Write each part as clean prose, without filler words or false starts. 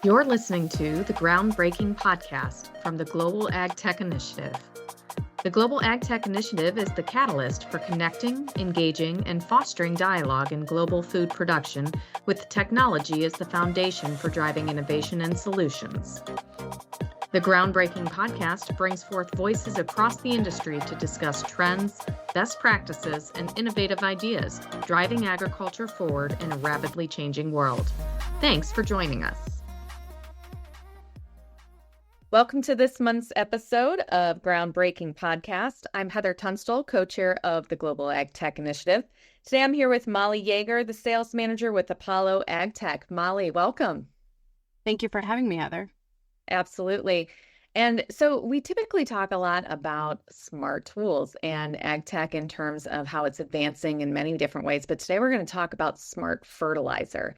You're listening to the groundbreaking podcast from the Global Ag Tech Initiative. The Global Ag Tech Initiative is the catalyst for connecting, engaging, and fostering dialogue in global food production with technology as the foundation for driving innovation and solutions. The groundbreaking podcast brings forth voices across the industry to discuss trends, best practices, and innovative ideas driving agriculture forward in a rapidly changing world. Thanks for joining us. Welcome to this month's episode of Groundbreaking Podcast. I'm Heather Tunstall, co-chair of the Global Ag Tech Initiative. Today I'm here with Molly Yager, the sales manager with Apollo Ag Tech. Molly, welcome. Thank you for having me, Heather. Absolutely. And so we typically talk a lot about smart tools and ag tech in terms of how it's advancing in many different ways. But today we're going to talk about smart fertilizer.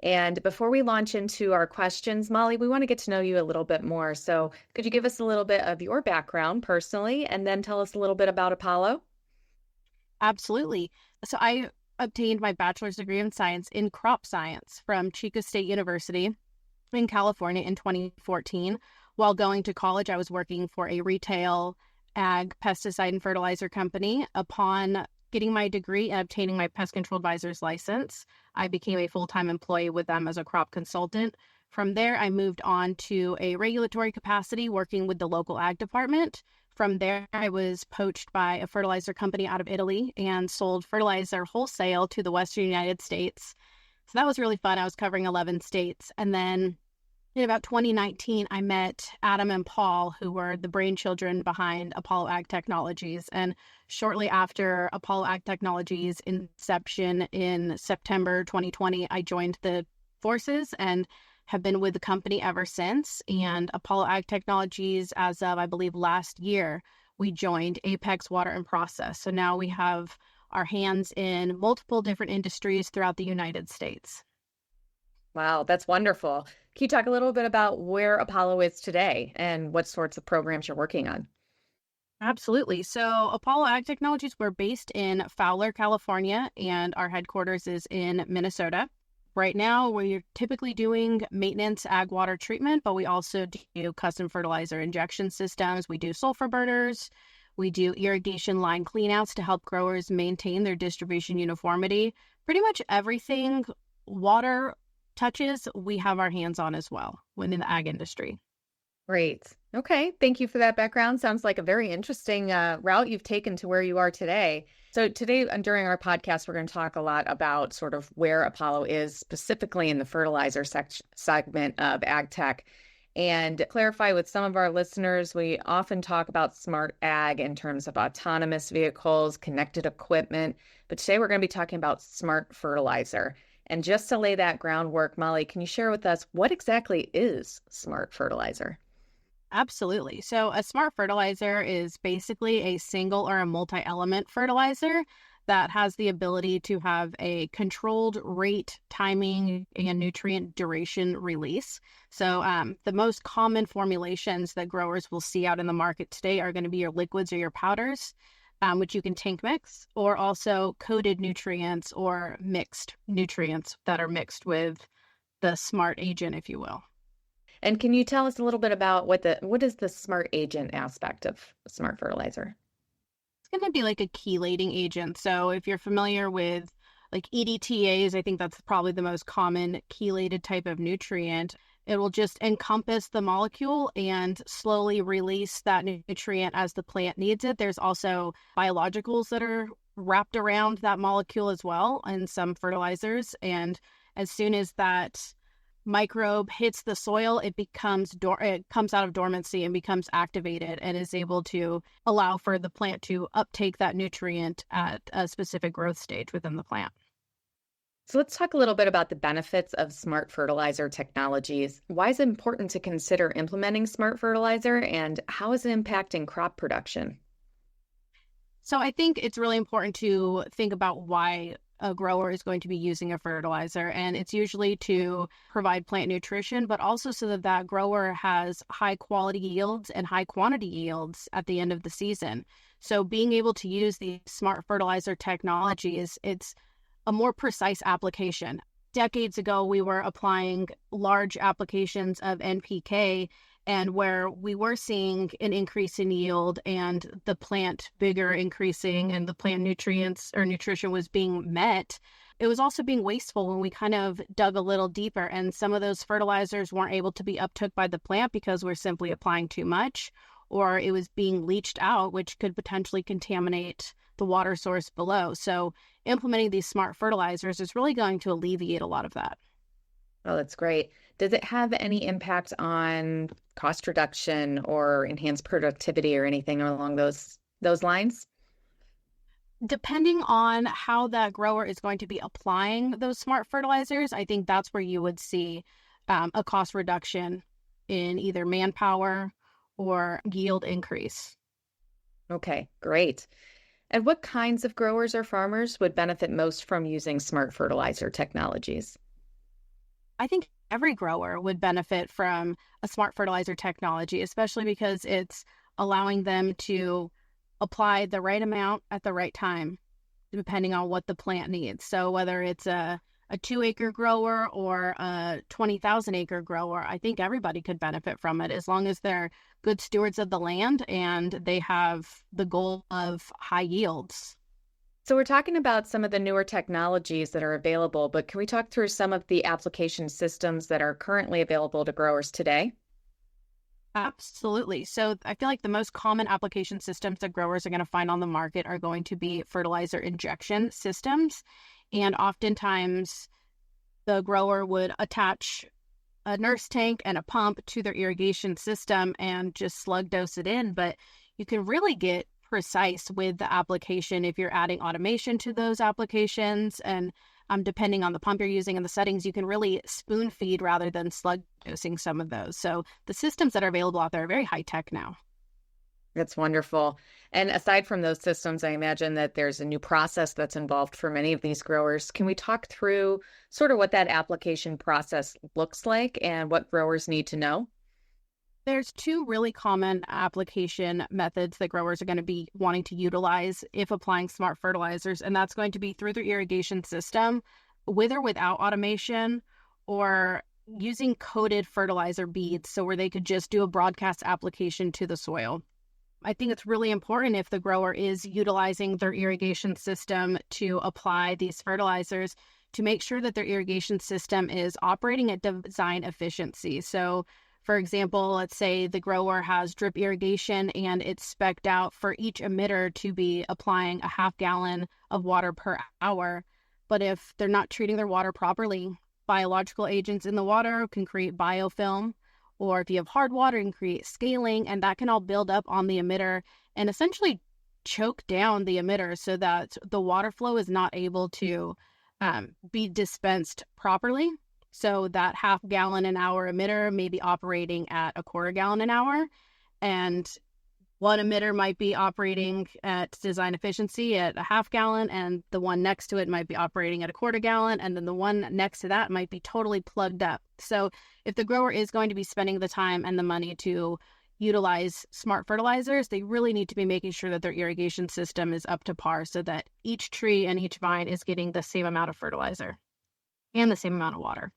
And before we launch into our questions, Molly, we want to get to know you a little bit more. So could you give us a little bit of your background personally, and then tell us a little bit about Apollo? Absolutely. So I obtained my bachelor's degree in science in crop science from Chico State University in California in 2014. While going to college, I was working for a retail ag pesticide and fertilizer company. Upon getting my degree and obtaining my pest control advisor's license, I became a full-time employee with them as a crop consultant. From there, I moved on to a regulatory capacity working with the local ag department. From there, I was poached by a fertilizer company out of Italy and sold fertilizer wholesale to the Western United States. So that was really fun. I was covering 11 states. And then in about 2019, I met Adam and Paul, who were the brainchildren behind Apollo Ag Technologies. And shortly after Apollo Ag Technologies' inception in September 2020, I joined the forces and have been with the company ever since. And Apollo Ag Technologies, as of, I believe, last year, we joined Apex Water and Process. So now we have our hands in multiple different industries throughout the United States. Wow, that's wonderful. Can you talk a little bit about where Apollo is today and what sorts of programs you're working on? Absolutely. So Apollo Ag Technologies, we're based in Fowler, California, and our headquarters is in Minnesota. Right now, we're typically doing maintenance ag water treatment, but we also do custom fertilizer injection systems. We do sulfur burners. We do irrigation line cleanouts to help growers maintain their distribution uniformity. Pretty much everything water touches, we have our hands on as well within the ag industry. Great. Okay. Thank you for that background. Sounds like a very interesting route you've taken to where you are today. So today, during our podcast, we're going to talk a lot about sort of where Apollo is specifically in the fertilizer segment of ag tech. And clarify with some of our listeners, we often talk about smart ag in terms of autonomous vehicles, connected equipment. But today we're going to be talking about smart fertilizer. And just to lay that groundwork, Molly, can you share with us what exactly is smart fertilizer? Absolutely. So a smart fertilizer is basically a single or a multi-element fertilizer that has the ability to have a controlled rate, timing, and nutrient duration release. So the most common formulations that growers will see out in the market today are going to be your liquids or your powders, which you can tank mix, or also coated nutrients or mixed nutrients that are mixed with the smart agent, if you will. And can you tell us a little bit about what is the smart agent aspect of smart fertilizer? It's going to be like a chelating agent. So if you're familiar with like EDTAs, I think that's probably the most common chelated type of nutrient. It will just encompass the molecule and slowly release that nutrient as the plant needs it. There's also biologicals that are wrapped around that molecule as well in some fertilizers. And as soon as that microbe hits the soil, it comes out of dormancy and becomes activated and is able to allow for the plant to uptake that nutrient at a specific growth stage within the plant. So let's talk a little bit about the benefits of smart fertilizer technologies. Why is it important to consider implementing smart fertilizer, and how is it impacting crop production? So I think it's really important to think about why a grower is going to be using a fertilizer, and it's usually to provide plant nutrition, but also so that that grower has high quality yields and high quantity yields at the end of the season. So being able to use the smart fertilizer technology it's a more precise application. decades ago, we were applying large applications of NPK, and where we were seeing an increase in yield and the plant bigger increasing and the plant nutrients or nutrition was being met, it was also being wasteful when we kind of dug a little deeper, and some of those fertilizers weren't able to be uptook by the plant because we're simply applying too much, or it was being leached out, which could potentially contaminate the water source below. So implementing these smart fertilizers is really going to alleviate a lot of that. Oh, that's great. Does it have any impact on cost reduction or enhanced productivity or anything along those lines? Depending on how that grower is going to be applying those smart fertilizers, I think that's where you would see a cost reduction in either manpower or yield increase. Okay, great. And what kinds of growers or farmers would benefit most from using smart fertilizer technologies? I think every grower would benefit from a smart fertilizer technology, especially because it's allowing them to apply the right amount at the right time, depending on what the plant needs. So whether it's a 2-acre grower or a 20,000-acre grower, I think everybody could benefit from it as long as they're good stewards of the land and they have the goal of high yields. So we're talking about some of the newer technologies that are available, but can we talk through some of the application systems that are currently available to growers today? Absolutely. So I feel like the most common application systems that growers are going to find on the market are going to be fertilizer injection systems. And oftentimes the grower would attach a nurse tank and a pump to their irrigation system and just slug dose it in. But you can really get precise with the application if you're adding automation to those applications. And depending on the pump you're using and the settings, you can really spoon feed rather than slug dosing some of those. So the systems that are available out there are very high tech now. That's wonderful. And aside from those systems, I imagine that there's a new process that's involved for many of these growers. Can we talk through sort of what that application process looks like and what growers need to know? There's two really common application methods that growers are going to be wanting to utilize if applying smart fertilizers, and that's going to be through their irrigation system, with or without automation, or using coated fertilizer beads, so where they could just do a broadcast application to the soil. I think it's really important if the grower is utilizing their irrigation system to apply these fertilizers to make sure that their irrigation system is operating at design efficiency. So for example, let's say the grower has drip irrigation and it's spec'd out for each emitter to be applying a 1/2 gallon of water per hour. But if they're not treating their water properly, biological agents in the water can create biofilm, or if you have hard water, it can create scaling, and that can all build up on the emitter and essentially choke down the emitter so that the water flow is not able to be dispensed properly. So that 1/2 gallon an hour emitter may be operating at a 1/4 gallon an hour, and one emitter might be operating at design efficiency at a 1/2 gallon, and the one next to it might be operating at a 1/4 gallon, and then the one next to that might be totally plugged up. So if the grower is going to be spending the time and the money to utilize smart fertilizers, they really need to be making sure that their irrigation system is up to par so that each tree and each vine is getting the same amount of fertilizer and the same amount of water.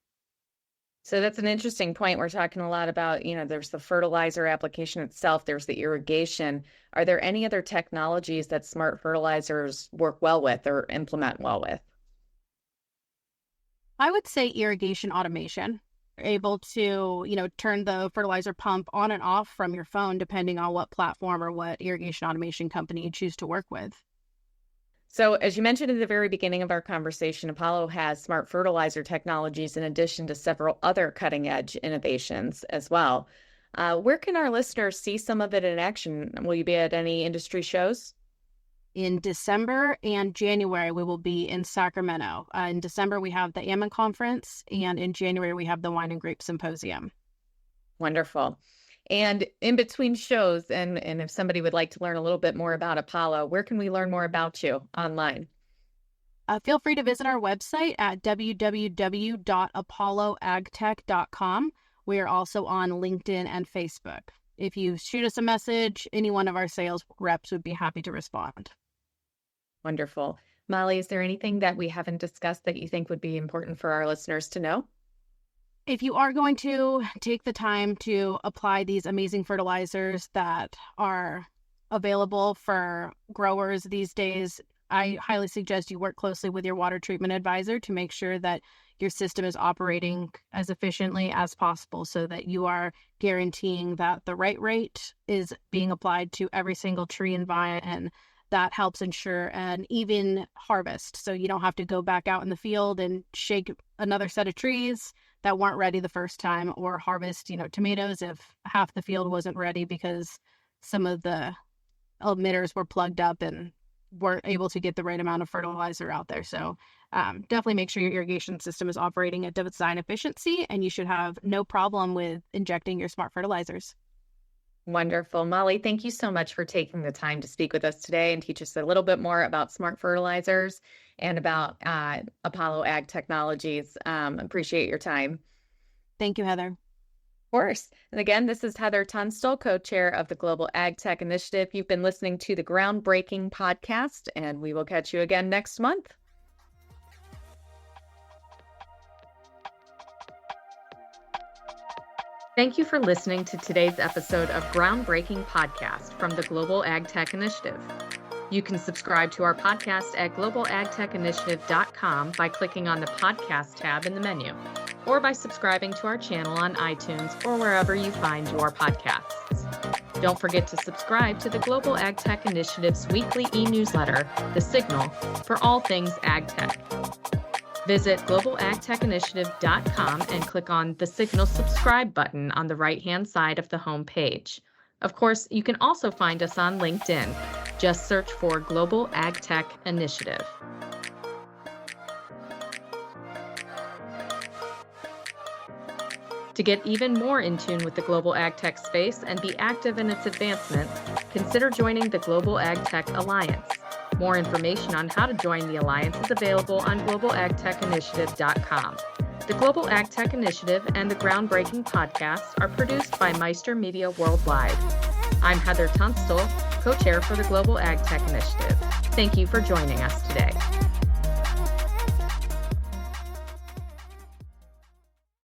So that's an interesting point. We're talking a lot about, there's the fertilizer application itself, there's the irrigation. Are there any other technologies that smart fertilizers work well with or implement well with? I would say irrigation automation. You're able to, turn the fertilizer pump on and off from your phone, depending on what platform or what irrigation automation company you choose to work with. So as you mentioned at the very beginning of our conversation, Apollo has smart fertilizer technologies in addition to several other cutting edge innovations as well. Where can our listeners see some of it in action? Will you be at any industry shows? In December and January, we will be in Sacramento. In December, we have the Ammon Conference, and in January, we have the Wine and Grape Symposium. Wonderful. And in between shows, and if somebody would like to learn a little bit more about Apollo, where can we learn more about you online? Feel free to visit our website at www.apolloagtech.com. We are also on LinkedIn and Facebook. If you shoot us a message, any one of our sales reps would be happy to respond. Wonderful. Molly, is there anything that we haven't discussed that you think would be important for our listeners to know? If you are going to take the time to apply these amazing fertilizers that are available for growers these days, I highly suggest you work closely with your water treatment advisor to make sure that your system is operating as efficiently as possible so that you are guaranteeing that the right rate is being applied to every single tree and vine, and that helps ensure an even harvest. So you don't have to go back out in the field and shake another set of trees that weren't ready the first time, or harvest, tomatoes if half the field wasn't ready because some of the emitters were plugged up and weren't able to get the right amount of fertilizer out there. So definitely make sure your irrigation system is operating at design efficiency, and you should have no problem with injecting your smart fertilizers. Wonderful. Molly, thank you so much for taking the time to speak with us today and teach us a little bit more about smart fertilizers and about Apollo Ag Technologies. Appreciate your time. Thank you, Heather. Of course. And again, this is Heather Tunstall, co-chair of the Global Ag Tech Initiative. You've been listening to the Groundbreaking podcast, and we will catch you again next month. Thank you for listening to today's episode of Groundbreaking Podcast from the Global Ag Tech Initiative. You can subscribe to our podcast at globalagtechinitiative.com by clicking on the podcast tab in the menu, or by subscribing to our channel on iTunes or wherever you find your podcasts. Don't forget to subscribe to the Global Ag Tech Initiative's weekly e-newsletter, The Signal, for all things ag tech. Visit globalagtechinitiative.com and click on the Signal subscribe button on the right-hand side of the home page. Of course, you can also find us on LinkedIn. Just search for Global Ag Tech Initiative. To get even more in tune with the global ag tech space and be active in its advancement, consider joining the Global Ag Tech Alliance. More information on how to join the Alliance is available on globalagtechinitiative.com. The Global Ag Tech Initiative and the Groundbreaking podcast are produced by Meister Media Worldwide. I'm Heather Tunstall, co-chair for the Global Ag Tech Initiative. Thank you for joining us today.